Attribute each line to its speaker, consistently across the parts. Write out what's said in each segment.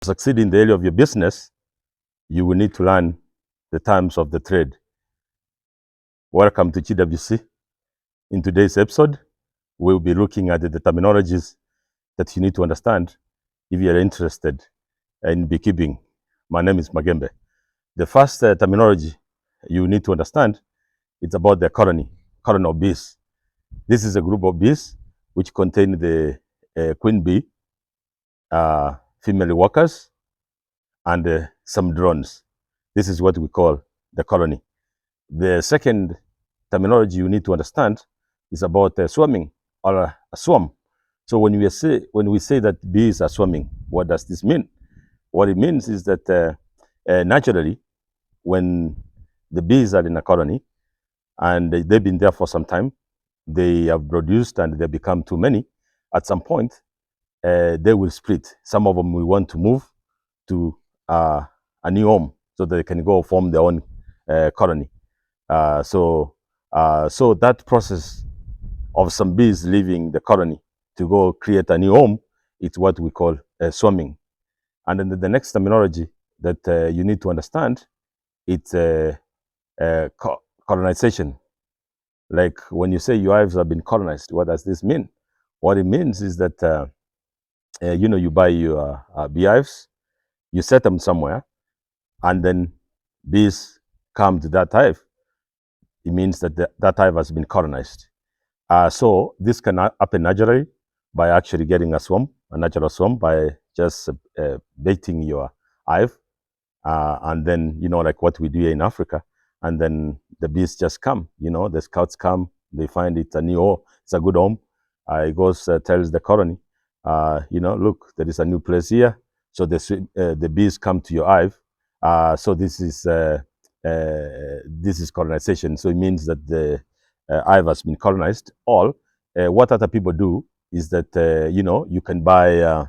Speaker 1: To succeed in the area of your business, you will need to learn the terms of the trade. Welcome to GWC. In today's episode, we'll be looking at the terminologies that you need to understand if you're interested in beekeeping. My name is Magembe. The first terminology you need to understand is about the colony of bees. This is a group of bees which contain the queen bee, female workers, and some drones. This is what we call the colony. The second terminology you need to understand is about swarming or a swarm. So when we say that bees are swarming, what does this mean? What it means is that naturally, when the bees are in a colony and they've been there for some time, they have produced and they become too many. At some point, they will split. Some of them will want to move to a new home so that they can go form their own colony. So that process of some bees leaving the colony to go create a new home is what we call swarming. And then the next terminology that you need to understand, it's colonization. Like when you say your hives have been colonized, what does this mean? What it means is that you buy your beehives, you set them somewhere, and then bees come to that hive. It means that that hive has been colonized. So this can happen naturally by actually getting a natural swarm, by just baiting your hive, and then like what we do here in Africa, and then the bees just come. The scouts come, they find it's a good home. It goes tells the colony, look, there is a new place here. So the bees come to your hive. So this is colonization. So it means that the hive has been colonized. What other people do is that you can buy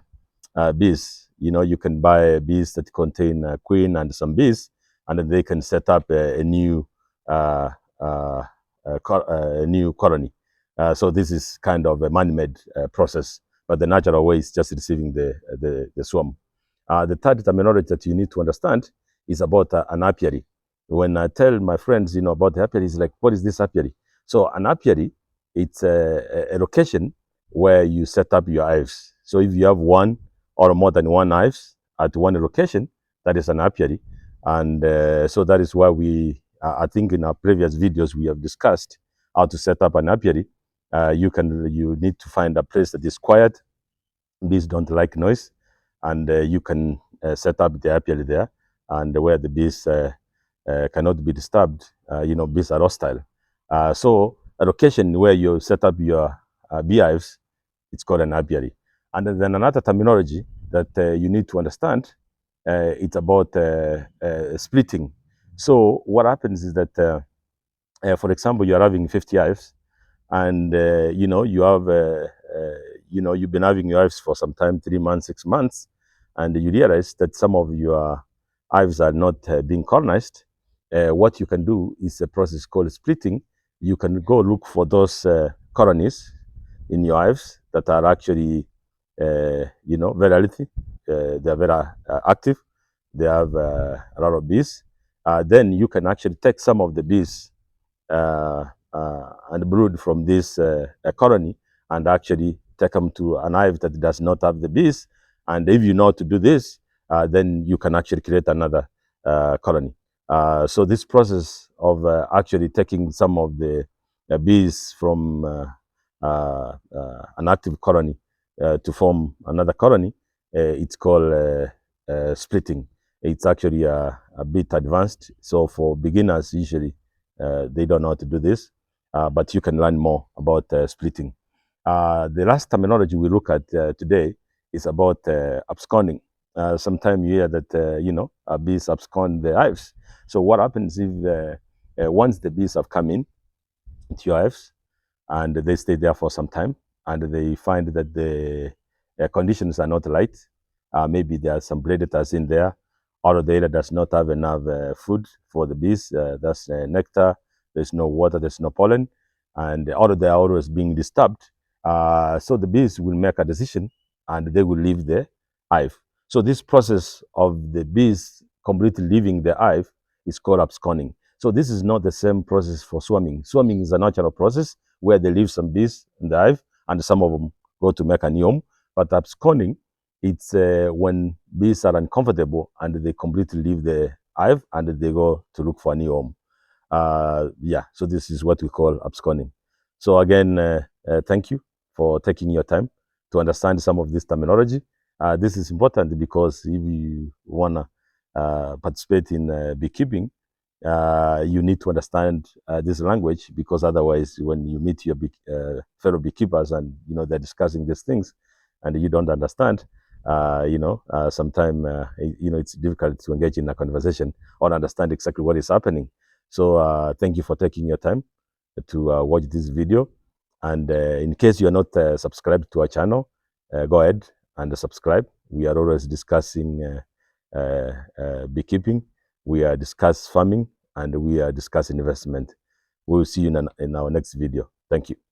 Speaker 1: bees. You can buy bees that contain queen and some bees, and then they can set up a new colony. So this is kind of a man-made process, but the natural way is just receiving the swarm. The third terminology that you need to understand is about an apiary. When I tell my friends, about the apiary, it's like, what is this apiary? So an apiary, it's a location where you set up your hives. So if you have one or more than one hives at one location, that is an apiary. And so that is why I think in our previous videos, we have discussed how to set up an apiary. You need to find a place that is quiet. Bees don't like noise, and you can set up the apiary there, and where the bees cannot be disturbed. Bees are hostile. So a location where you set up your beehives, it's called an apiary. And then another terminology that you need to understand, it's about splitting. So what happens is that, for example, you're having 50 hives, and you have you've been having your hives for some time, 3 months, 6 months, and you realize that some of your hives are not being colonized. What you can do is a process called splitting. You can go look for those colonies in your hives that are actually very healthy. They are very active. They have a lot of bees. Then you can actually take some of the bees and brood from this colony, and actually take them to an hive that does not have the bees. And if you know how to do this, then you can actually create another colony. So this process of actually taking some of the bees from an active colony to form another colony, it's called splitting. It's actually a bit advanced. So for beginners, usually they don't know how to do this, but you can learn more about splitting. The last terminology we look at today is about absconding. Sometimes you hear that bees abscond the hives. So what happens if once the bees have come in to your hives and they stay there for some time, and they find that the conditions are not right, maybe there are some predators in there, or the area does not have enough food for the bees. That's nectar. There's no water. There's no pollen, and or they are always being disturbed. So the bees will make a decision, and they will leave the hive. So this process of the bees completely leaving the hive is called absconding. So this is not the same process for swarming. Swarming is a natural process where they leave some bees in the hive and some of them go to make a new home. But absconding, it's when bees are uncomfortable and they completely leave the hive and they go to look for a new home. Yeah, so this is what we call absconding. So again, thank you for taking your time to understand some of this terminology. This is important because if you want to participate in beekeeping, you need to understand this language, because otherwise when you meet your fellow beekeepers and they're discussing these things and you don't understand, sometimes it's difficult to engage in a conversation or understand exactly what is happening. So thank you for taking your time to watch this video. And in case you are not subscribed to our channel, go ahead and subscribe. We are always discussing beekeeping. We are discuss farming, and we are discussing investment. We will see you in our next video. Thank you.